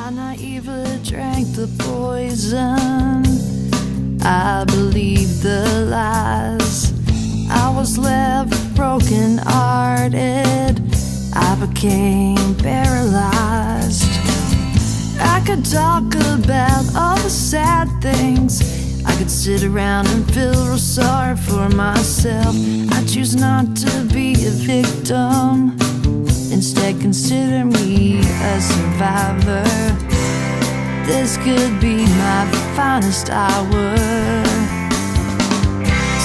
I naively drank the poison. I believed the lies. I was left broken-hearted. I became paralyzed. I could talk about all the sad things. I could sit around and feel real sorry for myself. I choose not to be a victim. Instead, consider me a survivor. This could be my finest hour.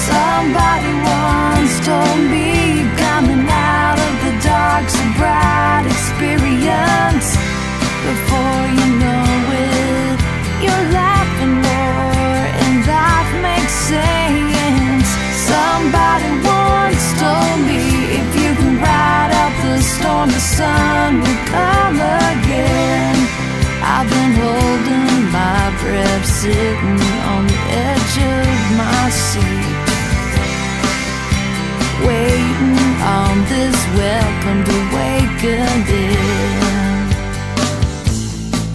Somebody once told me, coming out of the dark's a bright experience. Before you know it, you're laughing more and life makes sense. Somebody once told me, if you can ride out the storm, the sun will come again. I've been holding my breath, sitting on the edge of my seat, waiting on this welcome to awakening.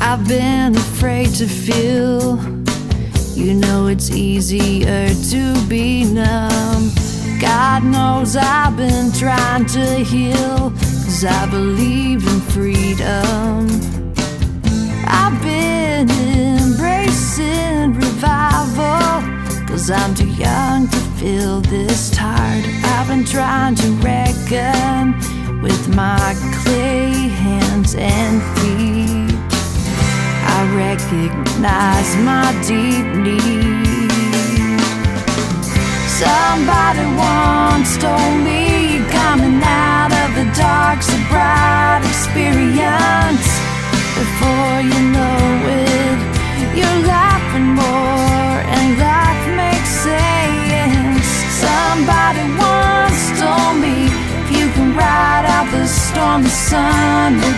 I've been afraid to feel. You know it's easier to be numb. God knows I've been trying to heal, 'cause I believe in freedom. I've been embracing revival, 'cause I'm too young to feel this tired. I've been trying to reckon with my clay hands and feet. I recognize my deep need. Somebody once told me, coming out of the dark's a bright experience. Before you know it, you're laughing more and life makes sense. Somebody once told me, if you can ride out the storm, the sun will